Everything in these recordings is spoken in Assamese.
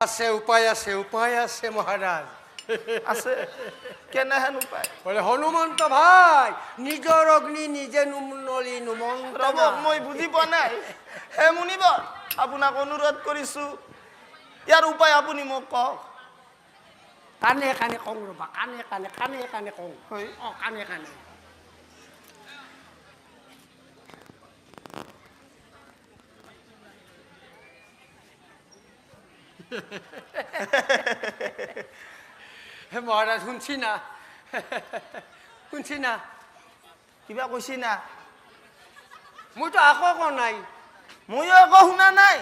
আছে উপায় আছে মহাৰাজ আছে কেনেহেন উপায় বলে হনুমন্ত ভাই নিজৰ অগ্নি নিজে নুমনলি নুমন্ত ৰব মই বুজি পোৱা নাই হে মুনিব আপোনাক অনুৰোধ কৰিছো ইয়াৰ উপায় আপুনি মোক কওক কানে কানে কওঁ ৰবা কানে কওঁ হয় কানে হে মহাৰাজ শুনছি না কিবা কৈছি না মইতো আকৌ কোৱা নাই ময়ো একো শুনা নাই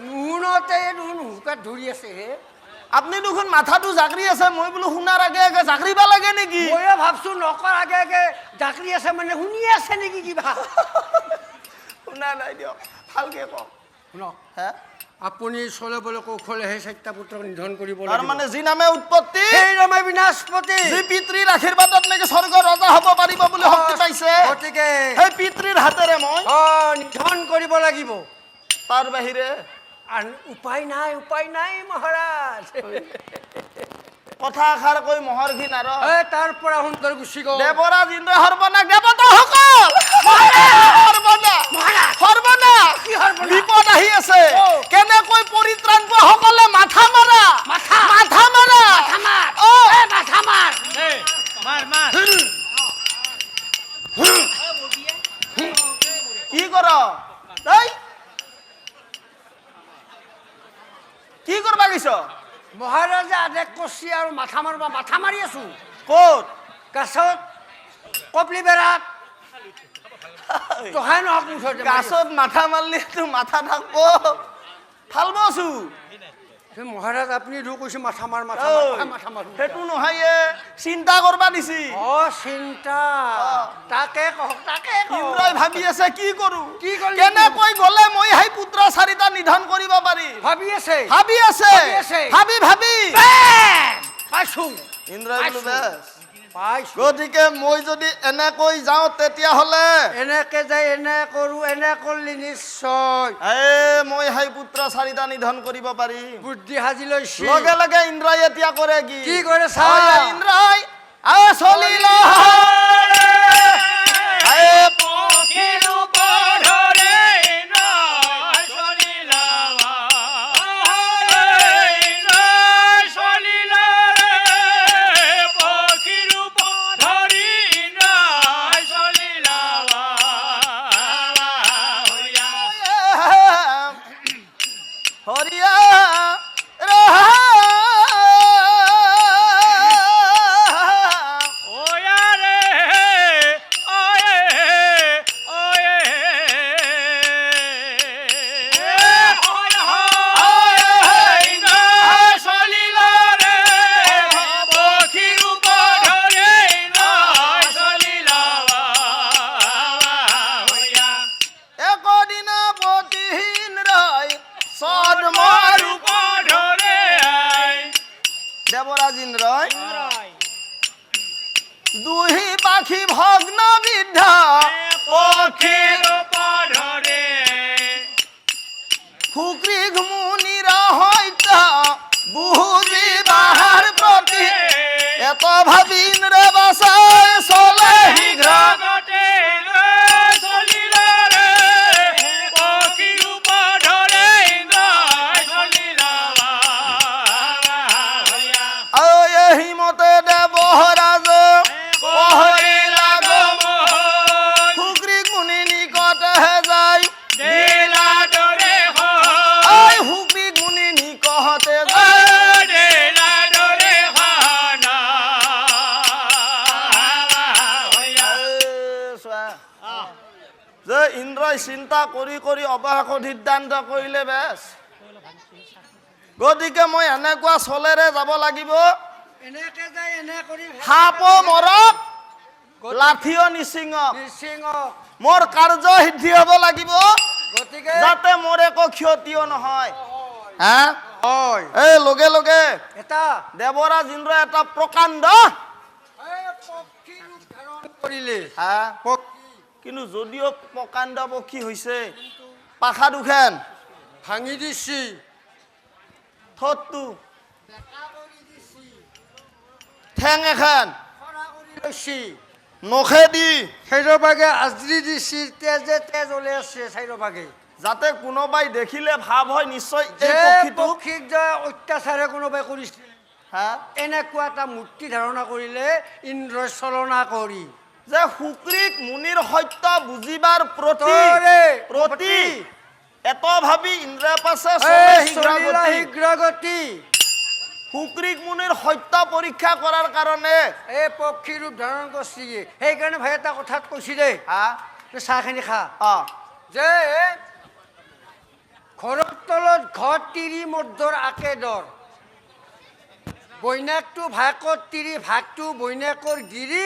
নুশুনতে দেখোন হুকাত ধৰি আছে হে আপুনি দেখোন মাথাটো জাকৰি আছে মই বোলো শুনাৰ আগে আগে জাকৰিব লাগে নেকি ময়ো ভাবছো নকৰ আগে আগে জাকৰি আছে মানে শুনি আছে নেকি কিবা শুনা নাই দিয়ক ভালকে কওক শুনক হে আপুনি চলাবলৈ কৌশলেহে চাৰিটা পুত্ৰক নিধন কৰিব তাৰ মানে যি নামে উৎপত্তি সেই নামে বিনাশপতি যি পিতৃৰ আশীৰ্বাদত নেকি স্বৰ্গৰ ৰজা হ'ব পাৰিব বুলি শক্তি পাইছে গতিকে সেই পিতৃৰ হাতেৰে মই নিধন কৰিব লাগিব তাৰ বাহিৰে উপায় নাই মহাৰাজ কথা এষাৰ কৈ মহৰ ঘি নাৰ তাৰ পৰা সুন্দৰ গুচি গ'ল দেৱৰাজ ইন্দ্ৰ সৰ্বনাশ দেৱতাসকল সৰ্বনাশ বিপদ আহি আছে কেনেকৈ পৰিত্ৰাণ পোৱা সকলে মাথা মাৰা কি কৰ কি কৰবা গৈছ মহাৰাজে আদেশ কৰিছে আৰু মাথা মাৰি আছো ক'ত গাছত কপলি বেৰাত তহাই নহক মুঠতে গাছত মাথা মাৰলি মাথা থাকব ফালব আছো মহাৰাজ আপুনি দূৰ কৈছে মাথা মাৰ সেইটো নহয় চিন্তা কৰবা দিছি চিন্তা তাকে ইন্দ্ৰই ভাবি আছে কি কৰো কি কৰিলি? কেনেকৈ গলে মই সেই পুত্ৰ চাৰিটা নিধন কৰিব পাৰি ভাবি আছে ভাবি পাইছো ইন্দ্ৰই বোলো বেছ পাইছো গতিকে মই যদি এনেকৈ যাওঁ তেতিয়াহ'লে এনেকে যাই এনে কৰো এনে কৰিলি নিশ্চয় মই সেই পুত্ৰ চাৰিটা নিধন কৰিব পাৰিম বুদ্ধি সাজি লৈছো লগে লগে ইন্দ্ৰই এতিয়া কৰে কি কৰে চা ইন্দ্ৰই চলিল দেৱৰাজ ইন্দ্ৰই দুহি পাখি ভগ্ন বিদ্ধ সুগ্ৰীৱ মুনিৰ সৈত বুজি বাহাৰ প্ৰতি এত ভাবি ইন্দ্ৰ বাচাই চলে শীঘ্ৰ হিমতে দেৱৰাজ সুগ্ৰীৱ মুনি নিকটহে যায় সুগ্ৰীৱ মুনি নিকটে যে ইন্দ্ৰই চিন্তা কৰি কৰি অৱশেষত সিদ্ধান্ত কৰিলে বেছ গতিকে মই এনেকুৱা চলেৰে যাব লাগিব সাপ মৰক লাঠিও নিচিঙক মোৰ কাৰ্য সিদ্ধি হ'ব লাগিব যাতে মোৰ একো ক্ষতিও নহয় এই লগে লগে দেৱৰাজ ইন্দ্ৰ এটা প্ৰকাণ্ড কিন্তু যদিও প্ৰকাণ্ড পক্ষী হৈছে পাখা দুখান ভাঙি দিছি থ সত্তু ঠেং এখন লৈছি নখে দি চাৰিওভাগে আজৰি দিছি তেজে তেজ ওলাই আছে চাৰিওভাগে যাতে কোনোবাই দেখিলে ভাব হয় নিশ্চয় এই যে পক্ষীটো পক্ষীক যে অত্যাচাৰে কোনোবাই কৰিছিল হা এনেকুৱা এটা মূৰ্তি ধাৰণা কৰিলে ইন্দ্ৰই চলনা কৰি যে শুক্ৰীক মুনিৰ সত্য বুজিবাৰ প্ৰতি তৰে প্ৰতি এত ভাবি ইন্দ্ৰ পাছে শীঘ্ৰগতি শুক্ৰীক মুনিৰ সত্য পৰীক্ষা কৰাৰ কাৰণে এই পক্ষী ৰূপ ধাৰণ কৰিছে সেইকাৰণে ভাই এটা কথাত কৈছি দেই হা চাহখিনি খা অ যে ঘৰৰ তলত ঘৰ তিৰি মৰ্ধৰ আকে দৰ বৈনাকটো ভাগত তিৰি ভাগটো বৈনাকৰ গিৰি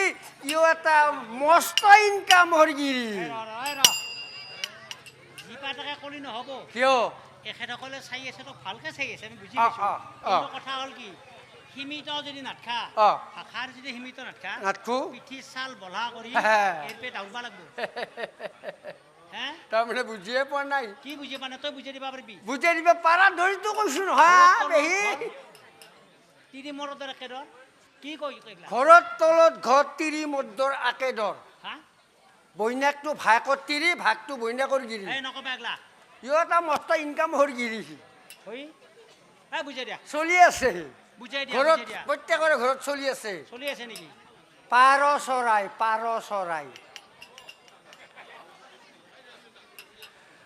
ইও এটা মস্ত ইনকামৰ গিৰি কলি নহ'ব কিয় এখেতসকলে চাই আছে তো ভালকে চাই আছে আমি বুজি অ, পাইছো অ, অ। কিন্তু কথা হ'ল কি সীমিত যদি নাটকা অ। ভাষাৰ যদি সীমিত নাটকা নাটকো পিঠি চাল বলা কৰি হে। এৰপে দাউৰবা লাগব হে তাৰমানে বুজিয়ে পোৱা নাই কি বুজি পানে তই বুজি দিবা পাৰিবি বুজাই দিব পাৰা ধৰিতো কৈছো নহয় পেহী তিৰি মৰদৰ একেদৰ কি কইলা ঘৰৰ তলত ঘৰ তিৰি মৰ্ধৰ আকে দৰ হা বৈনাকটো ভাগত তিৰি ভাগটো বৈনাকৰ গিৰি এই নকবা একলা ইও এটা মস্ত ইনকামৰ গিৰি হই এই বুজাই দিয়া চলি আছে বুজাই দিয়া ঘৰত বুজাই দিয়া প্ৰত্যেকৰে ঘৰত চলি আছে চলি আছে নেকি পাৰ চৰাই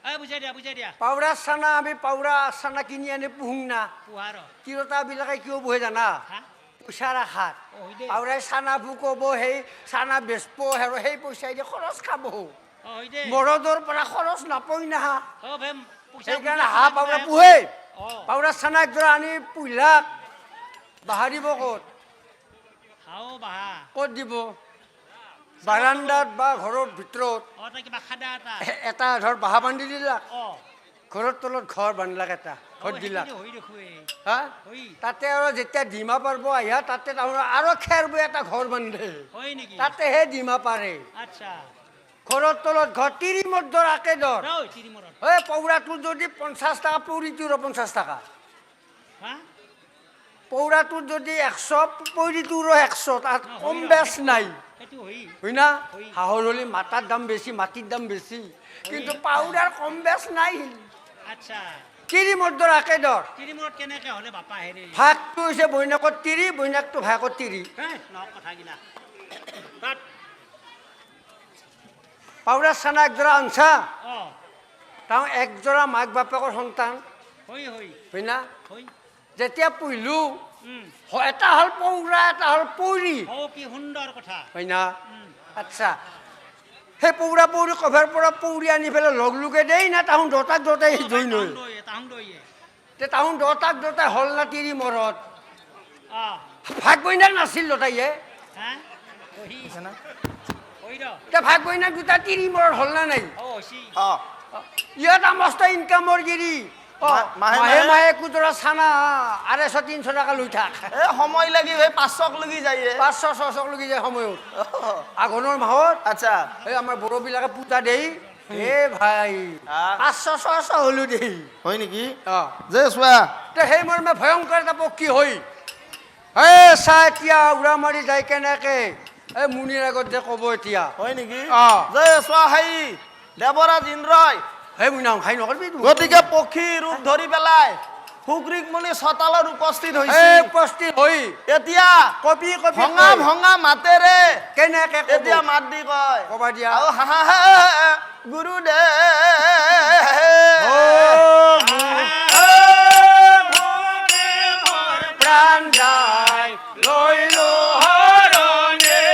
এই বুজাই দিয়া পাউৰা চানা আমি পাউৰা চানা কিনি আনি পুহুং না পুহাৰ তিৰোতাবিলাকে কিয় বহে জানা হা পইচা ৰাখাত অ হৈ দে পাউৰাই চানাবোৰ ক'ব সেই চানা বেচব আৰু সেই পইচাই দি খৰচ খাব অ হৈ দে মৰদৰ পৰা খৰচ নাপই না অ ভেম পইচা সেইকাৰণে হাঁহ পাউৰা পোহে অ পাউৰা চানা একযোৰা আনি পুহিলাক বাহাৰিব ক'ত হাও বাহা ক'ত দিব বাৰাণ্ডাত বা ঘৰৰ ভিতৰত অ তই কিবা খাদা এটা এটা ধৰ বাহা বান্ধি দিলাক অ ঘৰৰ তলত ঘৰ বান্ধলাক এটা ঘৰ দিলাক হৈ দেখুৱে হা হৈ তাতে আৰু যেতিয়া ডিমা পাৰিব আহিয়া তাতে তাৰমানে আৰু খেৰ বৈ এটা ঘৰ বান্ধে হয় নেকি তাতেহে ডিমা পাৰে আচ্ছা ঘৰৰ তলত ঘৰ তিৰি মৰ্ধৰ আকে দৰ ৰৈ তিৰি মৰত এই পৌৰাটোৰ যদি 50 টকা পৌৰিটোৰ 50 টকা হা পৌৰাটোৰ যদি 100 পৌৰিটোৰ 100 তাত কম বেচ নাই সেইটো হৈ হয় না হাঁহৰ হ'লে মাটাৰ দাম বেছি মাটিৰ দাম বেছি কিন্তু পাউৰাৰ কম বেচ নাই আচ্ছা তিৰি মৰ্ধৰ আকে দৰ তিৰি মৰত কেনেকে হ'লে বাপা হেৰি ভাগটো হৈছে বৈনাকত তিৰি বৈনাকটো ভাগত তিৰি ন কথাগিলা তাত পাউৰাৰ চানা একযোৰা আনছা অ তেওঁ একযোৰা মাক বাপেকৰ সন্তান হৈ হয় না হৈ যেতিয়া পুহিলো এটা হ'ল পৌৰা এটা হ'ল পৌৰী ও কি সুন্দৰ কথা হয় না আচ্ছা সেই পৌৰা পৌৰী কভাৰ পৰা পৌৰী আনি পেলাই লগ লগে দেই না তাহোন দুটাক দুটাই ধুই নৈ তাহোন দৈয়ে তে তাহোন দুটাক দুটাই হল না তিৰি মৰত অ ভাগ বইনাক নাছিল দুটাইয়ে হা হৈ হৈ ৰ তে ভাগ বইনাক দুটা তিৰি মৰত হল না নাই ও হৈছি অ ইয়াত মস্ত ইনকামৰ গিৰি মাহে মাহে মাহে কুদৰা চানা 250-300 টকা লৈ থাক এ সময় লাগি ভাই 500 লগি যায় 500-600 লগি যায় সময়ত আঘোণৰ মাহত আচ্ছা এই আমাৰ বড়োবিলাকে পূজা দেই এ ভাই 500-600 হলো দেই হয় নেকি অ যে চোৱা তে সেই মৰ্মে ভয়ংকৰ এটা পক্ষী হৈ এ চা এতিয়া উৰা মাৰি যায় কেনেকে এই মুনিৰ আগত যে ক'ব এতিয়া হয় নেকি অ যে চোৱা হাই দেৱৰাজ ইন্দ্ৰই সেই মুনাম খাই নকৰিবি গতিকে পক্ষী ৰূপ ধৰি পেলাই শুক্ৰীক মুনি চতালত উপস্থিত হৈছে এই উপস্থিত হৈ এতিয়া কপি কপি ভঙা ভঙা মাতেৰে কেনেকে এতিয়া মাত দি কয় কবা দিয়া আৰু হা হা গুৰুদেৱ প্ৰাণ যায় লৈ লো হৰণে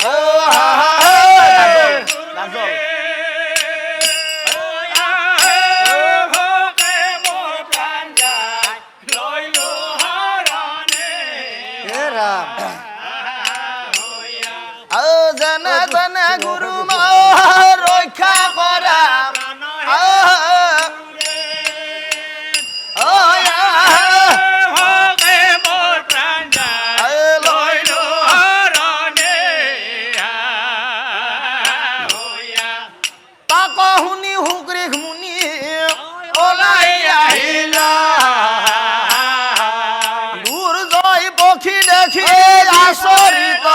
অ হা হা লাজল আৰু যেনে তেনে গুৰু মাৰ দুৰ্জয় পক্ষী দেখি আচৰিত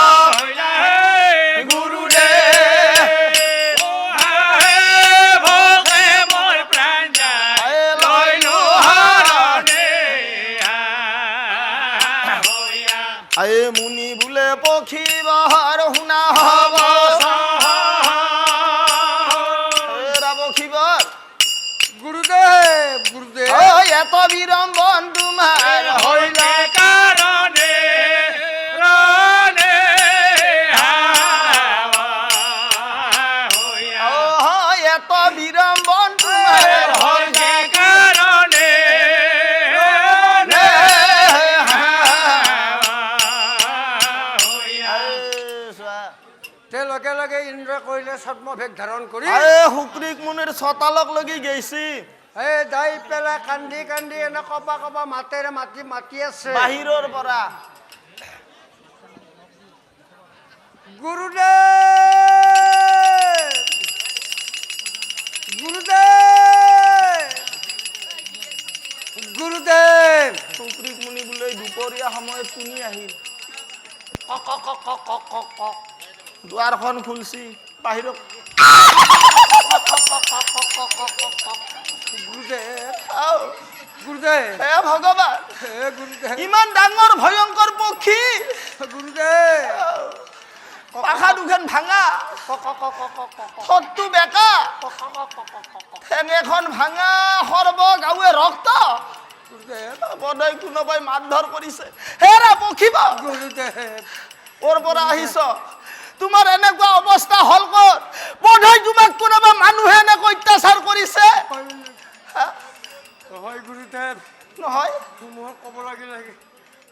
আয়ে মুনি বোলে পক্ষী বহৰ শুনা হব পক্ষীবৰ গুৰুদেব গুৰুদেব এত বিড়ম্বন তোমাৰ হইলে কাৰণে এত বিড়ম্বন তোমাৰ হইলে কাৰণে তে লগে লগে ইন্দ্ৰ কইলে ছদ্মভেগ ধাৰণ কৰি শুক্ৰিক মুনিৰ চতালক লগি গৈছি যাই পেলাই কান্দি কান্দি এনে কপা কপা মাতেৰে মাতি মাতি আছে বাহিৰৰ পৰা গুৰুদেব গুৰুদেব গুৰুদেব শুক্ৰিক মুনি বোলে দুপৰীয়া সময়ত শুনি আহিল দুৱাৰখন খুলছি বাহিৰত গুৰুদেব গুৰুদেব হে ভগৱান হে গুৰুদেব ইমান ডাঙৰ ভয়ংকৰ পক্ষী গুৰুদেব পাখা দুখন ভাঙা ঠোঁটটো বেকা ঠেং এখন ভাঙা সৰ্ব গাঁৱে ৰক্ত বনাই কোনোবাই মাৰধৰ কৰিছে হেৰা পক্ষীবা গুৰুদেব ওৰ পৰা আহিছ তোমাৰ এনেকুৱা অৱস্থা হল ক'ত বোধহয় তোমাক কোনোবা মানুহে এনেকৈ অত্যাচাৰ কৰিছে হয় গুৰুদেব নহয় মই ক'ব লাগিল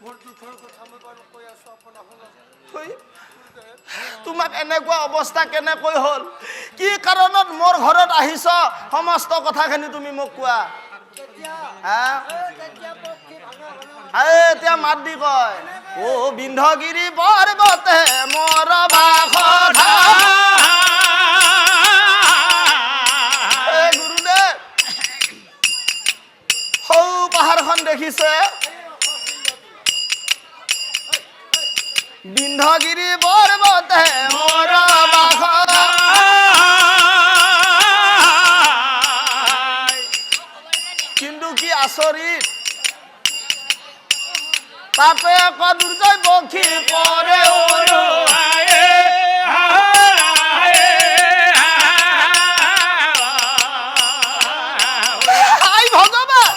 মোৰ দুখৰ কথা মই বাৰু কৈ আছো আপোনাৰ থৈ। তোমাক এনেকুৱা অৱস্থা কেনেকৈ হ'ল কি কাৰণত মোৰ ঘৰত আহিছ সমস্ত কথাখিনি তুমি মোক কোৱা এতিয়া মাত দি কয় ও বিন্ধ্যগিৰি পৰ্বতে মোৰ বাস গুৰুদেৱ সৌ পাহাৰখন দেখিছে বিন্ধ্যগিৰি পৰ্বতে মোৰ বাস কিন্তু কি আচৰিত তাতে এক দুৰ্জয় পক্ষী পৰে ভগৱান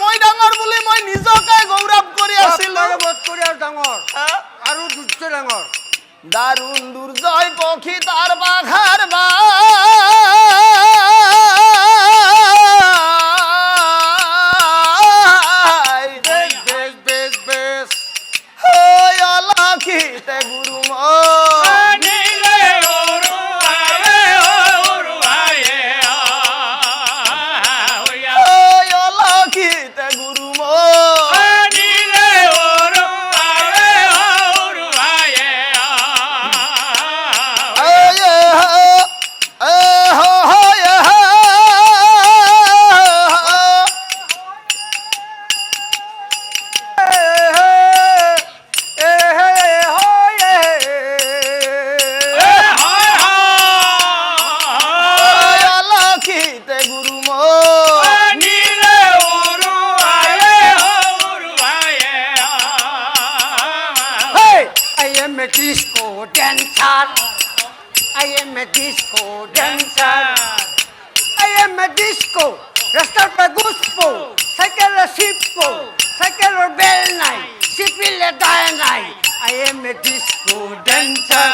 মই ডাঙৰ বুলি মই নিজকে গৌৰৱ কৰি আছিলো ডাঙৰ আৰু দুৰ্য ডাঙৰ দাৰুণ দুৰ্জয় পক্ষী তাৰ বাঘাৰ বা রাস্তার পর গুসপো সাইকেলের শিপপো সাইকেলের বেল নাই শিপিলে দায় নাই I M A disco dancer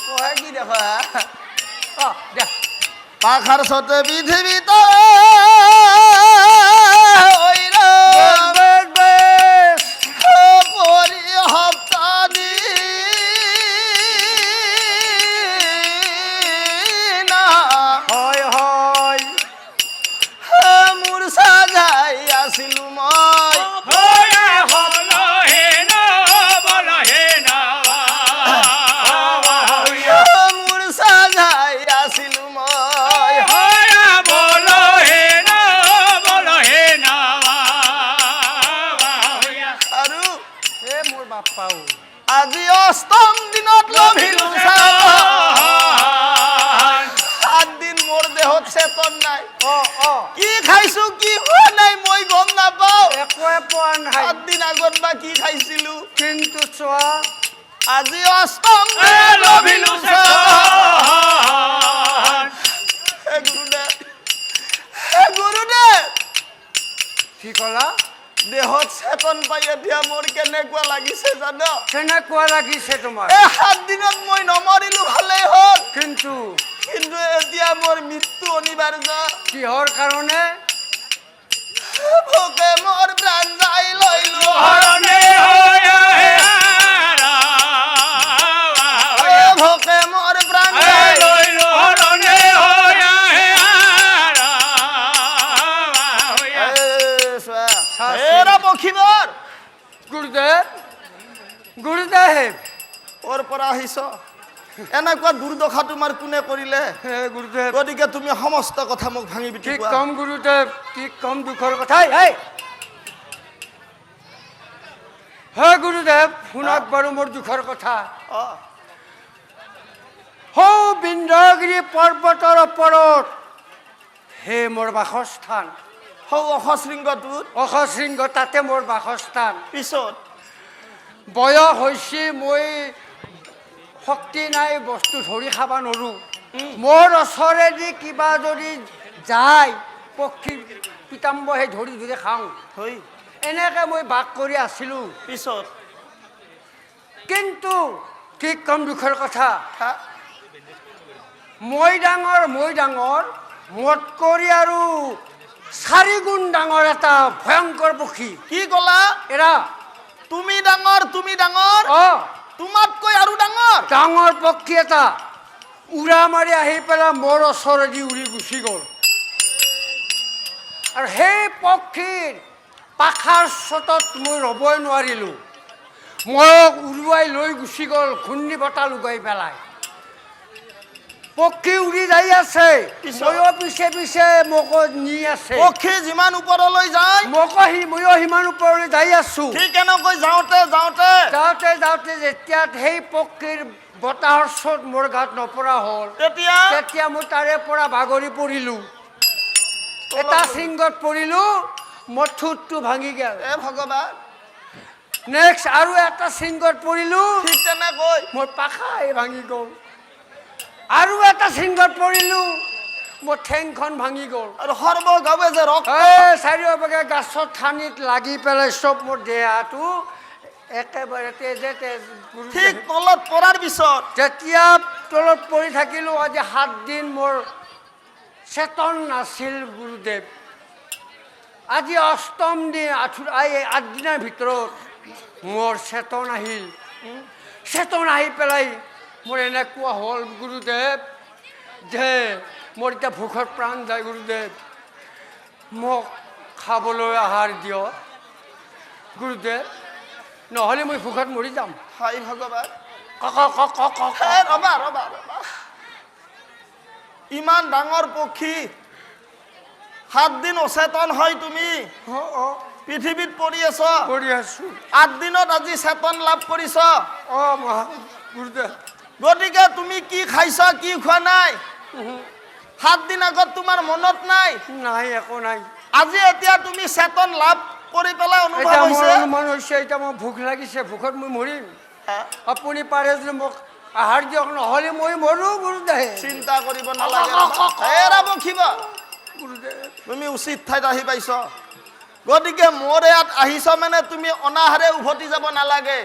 কয় কি দেখা দেখ পাখার সাথে পৃথিবীত পরি হপ্তানি না হয় হয় মোৰ সাজাই আছিলো মই মোৰ সাজাই আজি অষ্টম লভিলো হে গুৰুদেৱ, হে গুৰুদেৱ, কি ক'লা? দেহত চেতন পাই এতিয়া মোৰ কেনেকুৱা লাগিছে জান? কেনেকুৱা লাগিছে তোমাৰ? এই 7 দিনত মই নমৰিলো ভালেই হ'ল, কিন্তু কিন্তু এতিয়া মোৰ মৃত্যু অনিবাৰ্য। কিহৰ কাৰণে? ভোকে মোৰ প্ৰাণ যাই লৈলো, হৰণে হৈ আহে ভোকে মোৰ প্ৰাণ আৰা যাই লৈলো হৰণে হৈ আহে এৰা বখিবৰ গুৰুদেৱ, গুৰুদেৱ, ওৰ পৰা আহিছ, এনেকুৱা দুৰ্দশা তোমাৰ কোনে কৰিলে? হে গুৰুদেৱ, গতিকে তুমি সমস্ত কথা মোক ভাঙি কি পিঠি কম গুৰুদেৱ, কি কম দুখৰ কথা। হে গুৰুদেৱ, শুনক বাৰু মোৰ দুখৰ কথা। হৌ বিন্ধ্যগিৰি পৰ্বতৰ ওপৰত হে মোৰ বাসস্থান, সৌ অসশৃংগটোত অসশৃংগ তাতে মোৰ বাসস্থান। পিছত বয়স হৈছে, মই শক্তি নাই, বস্তু ধৰি খাব নোৱাৰোঁ। মোৰ ওচৰেদি কিবা যদি যায়, পক্ষী পিতাম্বহে ধৰি ধৰি খাওঁ। হৈ এনেকৈ মই বাস কৰি আছিলোঁ। পিছত কিন্তু কি কম দুখৰ কথা, হা? মই ডাঙৰ মোত কৰি আৰু 4 গুণ ডাঙৰ এটা ভয়ংকৰ পক্ষী। কি ক'লা? এৰা তুমি ডাঙৰ, তুমি ডাঙৰ, তোমাতকৈ আৰু ডাঙৰ ডাঙৰ পক্ষী এটা উৰা মাৰি আহি পেলাই মোৰ ওচৰেদি উৰি গুচি গ'ল। আৰু সেই পক্ষীৰ পাখাৰ চটত মই ৰ'বই নোৱাৰিলোঁ, মোক উৰুৱাই লৈ গুচি গ'ল ঘূৰ্ণি বতাহ লুগাই পেলাই। পক্ষী উৰি যাই আছে, ময়ো পিছে পিছে মোক নি আছে। পক্ষী যিমান ওপৰলৈ যায় ময়ো সিমান ওপৰলৈ যাই আছো। ঠিক এনেকৈ যাওঁতে যাওঁতে যাওঁতে যাওঁতে যেতিয়া সেই পক্ষীৰ বতাহৰ চোট মোৰ গাত নপৰা হ'ল, তেতিয়া মই তাৰে পৰা বাগৰি পৰিলোঁ, এটা শৃংগত পৰিলোঁ, মোৰ ঠোঁটটো ভাঙি গ'ল। এ ভগৱান, নেক্সট আৰু এটা শৃংগত পৰিলোঁ, ঠিক তেনেকৈ মোৰ পাখাই ভাঙি গ'ল। আৰু এটা শৃংগত পৰিলোঁ, মোৰ ঠেংখন ভাঙি গ'ল। আৰু সৰ্বগাৱে যে ৰক্ত, চাৰিওফালে গাছত ঠানিত লাগি পেলাই চব মোৰ দেহাটো একেবাৰে তেজে তেজ। ঠিক তলত পৰাৰ পিছত যেতিয়া তলত পৰি থাকিলোঁ, আজি 7 দিন মোৰ চেতন নাছিল গুৰুদেৱ। আজি 8ম দিন, 8 দিনৰ ভিতৰত মোৰ চেতন আহিল। চেতন আহি পেলাই মোৰ এনেকুৱা হ'ল গুৰুদেৱ যে মোৰ এতিয়া ভোকত প্ৰাণ যায়। গুৰুদেৱ, মোক খাবলৈ আহাৰ দিয়ক গুৰুদেৱ, নহ'লে মই ভোকত মৰি যাম। হাই ভগৱান, কক ৰবা ৰবা ৰবা, ইমান ডাঙৰ পক্ষী 7 দিন অচেতন হয় তুমি পৃথিৱীত পৰি আছ, কৰি আছো। 8 দিনত আজি চেতন লাভ কৰিছ। গুৰুদেৱ, গতিকে তুমি কি খাইছা, কি খোৱা নাই, 7 দিন আগত তোমাৰ মনত নাই? নাই, একো নাই। আজি এতিয়া তুমি চেতন লাভ কৰি পেলাই অনুভৱ এতিয়া মোৰ হৈছে? অনুমান হৈছে, এতিয়া মোৰ ভোক লাগিছে, ভোকত মই মৰিম। আপুনি পাৰে যদি মোক আহাৰ দিয়ক, নহ'লে মই মৰো গুৰুদেৱ। চিন্তা কৰিব নালাগে, এৰা বখিবা, তুমি উচিত ঠাইত আহি পাইছ। গতিকে মোৰ ইয়াত আহিছ মানে তুমি অনাহাৰে উভতি যাব নালাগে।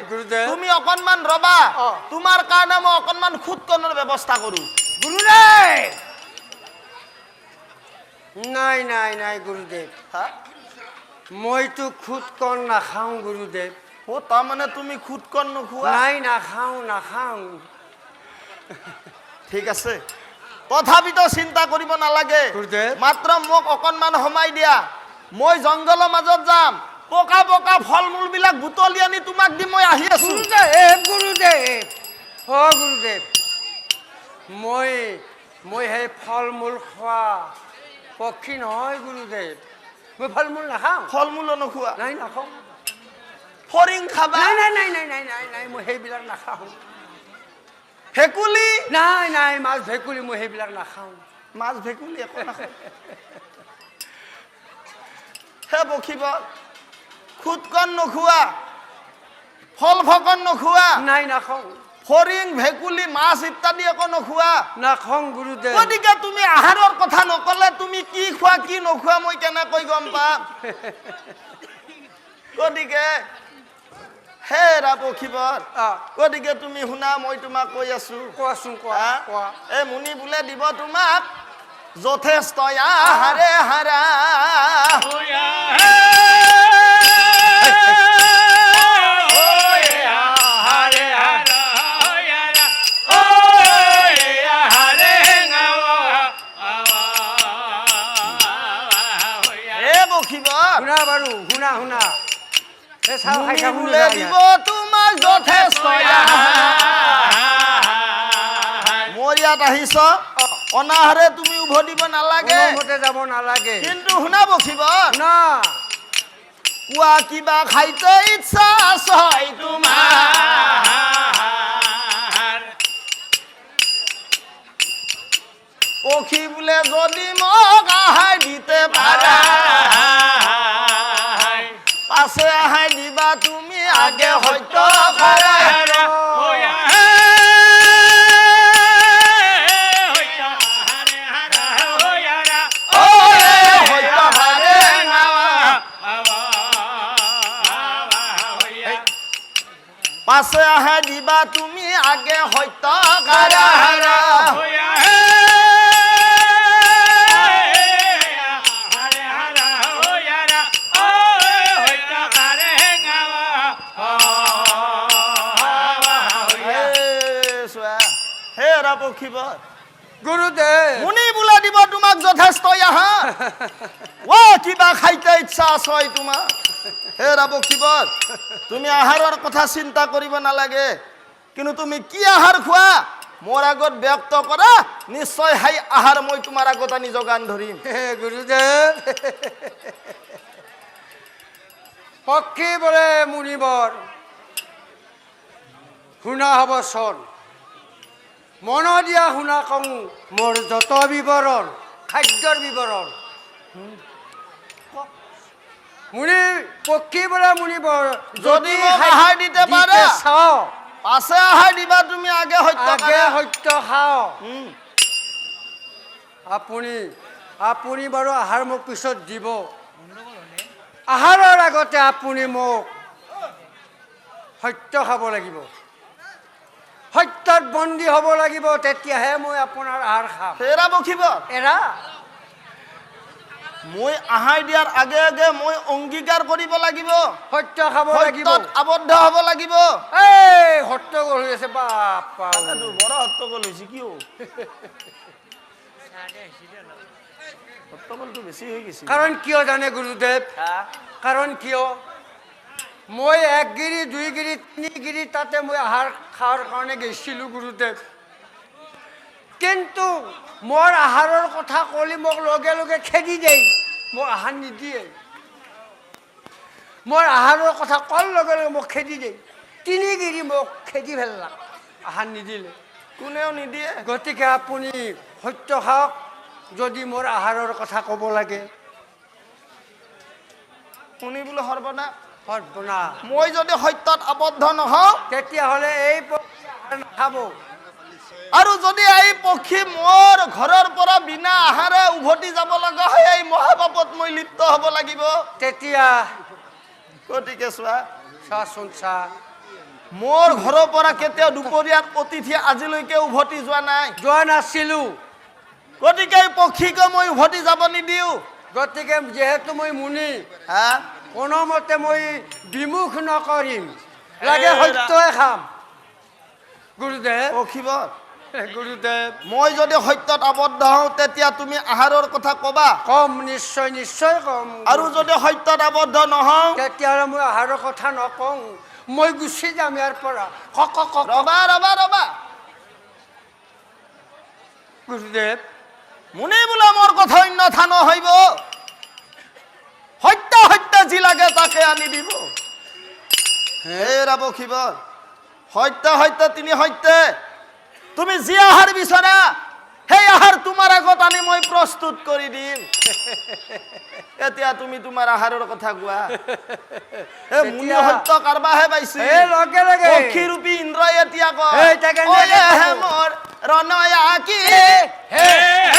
তুমি অকণমান ৰবা, তোমাৰ কাৰণে মই অকণমান খুদকণৰ ব্যৱস্থা কৰোঁ। গুৰুদেৱ, নাই নাই নাই গুৰুদেৱ, মইতো খুদকণ নাখাওঁ গুৰুদেৱ। তাৰমানে তুমি খুদকণ নোখোৱা? নাই, নাখাওঁ। ঠিক আছে, তথাপিতো চিন্তা কৰিব নালাগে। মাত্ৰ মোক অকণমান সময় দিয়া, মই জংঘলৰ মাজত যাম, পকা পকা ফল মূল বিলাক বুটলি আনি তোমাক দি মই আহি আছো। গুৰুদেৱ, মই সেই ফল মূল খোৱা পক্ষী নহয় গুৰুদেৱ। মই ফল মূল নাখাওঁ। ফল মূলো নোখোৱা? নাই, নাখাওঁ। ফৰিং খাবা? নাই, মই সেইবিলাক নাখাওঁ। ভেকুলী? নাই, মাছ ভেকুলী মই সেইবিলাক নাখাওঁ। মাছ ভেকুলী একো নাখাওঁ। হে বখিব, খুদকণ নোখোৱা, ফল ফকন নোখোৱা? নাই, নাখাওঁ। হৰিং ভেকুলী মাছ ইত্যাদি একো নোখোৱা নাখং গুৰুদেৱ। গতিকে তুমি আহাৰৰ কথা নকলে তুমি কি খোৱা কি নোখোৱা মই কেনেকৈ গম পাম গতিকে হে ৰাপখিবৰ আহ, গতিকে তুমি শুনা মই তোমাক কৈ আছো কোৱাচোন কোৱা হা? কোৱা। এই মুনি বোলে দিব তোমাক যথেষ্ট আহাৰে হাৰা এ বখিবৰ শুনা বাৰু শুনা শুনা এই চাহ মুনি খাইছা বোলে দিব তোমাক যথেষ্ট মোৰ ইয়াত আহিছ অনাহাৰে তুমি উভতিব নালাগে মতে যাব নালাগে। কিন্তু শুনা বখিবৰ না কোৱা কিবা খাইতে ইচ্ছা হয় তোমাৰ পক্ষী বোলে যদি মোক আহাই দিতে পাৰা পাছে আহাই দিবা তুমি আগে সত্য পাৰা সত্য পাৰে পাছে আহাই দিবা তুমি আগে সত্য কাৰা হে ৰাপখিবৰ গুৰুদেৱ মুনি বোলে দিব তোমাক যথেষ্ট আহাৰ ও কিবা খাইতে ইচ্ছা আছে তোমাৰ হে ৰাপখিবৰ তুমি আহাৰৰ কথা চিন্তা কৰিব নালাগে কিন্তু তুমি কি আহাৰ খোৱা মোৰ আগত ব্যক্ত কৰা নিশ্চয় হাই আহাৰ মই তোমাৰ আগত আনি যোগান ধৰিম হে গুৰুদেৱ পক্ষী বোলে মুনিবৰ শুনা হ'ব চন মন দিয়া শুনা কওঁ মোৰ যত বিৱৰণ খাদ্যৰ বিৱৰণ মুনি পক্ষী বোলে মুনিবৰ যদি মোক আহাৰ দিতে পাৰা চাওঁ পাছে আহাৰ দিবা তুমি আগে সত্য আগে কাৰা সত্য খাওঁ আপুনি আপুনি বাৰু আহাৰ মোক পিছত দিব আহাৰৰ আগতে আপুনি মোক সত্য খাব লাগিব সত্যত বন্দী হ'ব লাগিব তেতিয়াহে মই আপোনাৰ আহাৰ খাম হেৰা বখিব এৰা মই আহাৰ দিয়াৰ আগে আগে মই অংগীকাৰ কৰিব লাগিব সত্য খাব লাগিব সত্যত আবদ্ধ হ'ব লাগিব এই হট্টগোল হৈ আছে বাপা তাকেতো বৰ হট্টগোল হৈছে কিয় হট্টগোলটো বেছি হৈ গৈছে কাৰণ কিয় জানে গুৰুদেৱ কাৰণ কিয় মই এক গিৰি দুই গিৰি তিনি গিৰি তাতে মই আহাৰ খাৱাৰ কাৰণে গৈছিলোঁ গুৰুদেৱ কিন্তু মোৰ আহাৰৰ কথা ক'লে মোক লগে লগে খেদি দিয়ে মোক আহাৰ নিদিয়ে মোৰ আহাৰৰ কথা কোৱাৰ লগে লগে মোক খেদি দিয়ে তিনি গিৰি মোক খেদি পেলাক আহাৰ নিদিলে কোনেও নিদিয়ে গতিকে আপুনি সত্য খাওক যদি মোৰ আহাৰৰ কথা ক'ব লাগে শুনিবলৈ সৰ্বনা সৰ্বনা মই যদি সত্যত আবদ্ধ নহওঁ তেতিয়াহ'লে এই পক্ষী আহাৰ নাখাব আৰু যদি এই পক্ষী মোৰ ঘৰৰ পৰা বিনা আহাৰে উভতি যাব লগা হয় এই মহাপাপত মই লিপ্ত হ'ব লাগিব তেতিয়া গতিকে চোৱা চাচোন চা মোৰ ঘৰৰ পৰা কেতিয়াও দুপৰীয়াৰ অতিথি আজিলৈকে উভতি যোৱা নাই যোৱা নাছিলোঁ গতিকে এই পক্ষীকে মই উভতি যাব নিদিওঁ গতিকে যিহেতু মই মুনি হা কোনোমতে মই বিমুখ নকৰিম লাগে সত্যই খাম গুৰুদেৱ পক্ষীবৰ গুৰুদেৱ মই যদি সত্যত আবদ্ধ হওঁ তেতিয়া তুমি আহাৰৰ কথা ক'বা কম নিশ্চয় নিশ্চয় কম আৰু যদি সত্যত আবদ্ধ নহওঁ তেতিয়াহ'লে মই আহাৰৰ কথা নকওঁ মই গুচি যাম ইয়াৰ পৰা ৰবা ৰবা ৰবা গুৰুদেৱ মুনি বোলে মোৰ কথা অন্যথা নহৈব সত্য সত্য যি লাগে তাকে আনি দিব হে ৰাবখিবৰ সত্য সত্য তিনি সত্য তুমি যি আহাৰ বিচৰা সেই আহাৰ তোমাৰ আগত আনি মই প্ৰস্তুত কৰি দিম এতিয়া তুমি তোমাৰ আহাৰৰ কথা কোৱা মুনি সত্য কাৰবাহে পাইছে লগে লগে পক্ষীৰূপী ইন্দ্ৰই এতিয়া এই তাকে কয় হে মোৰ ৰণয়া কি হে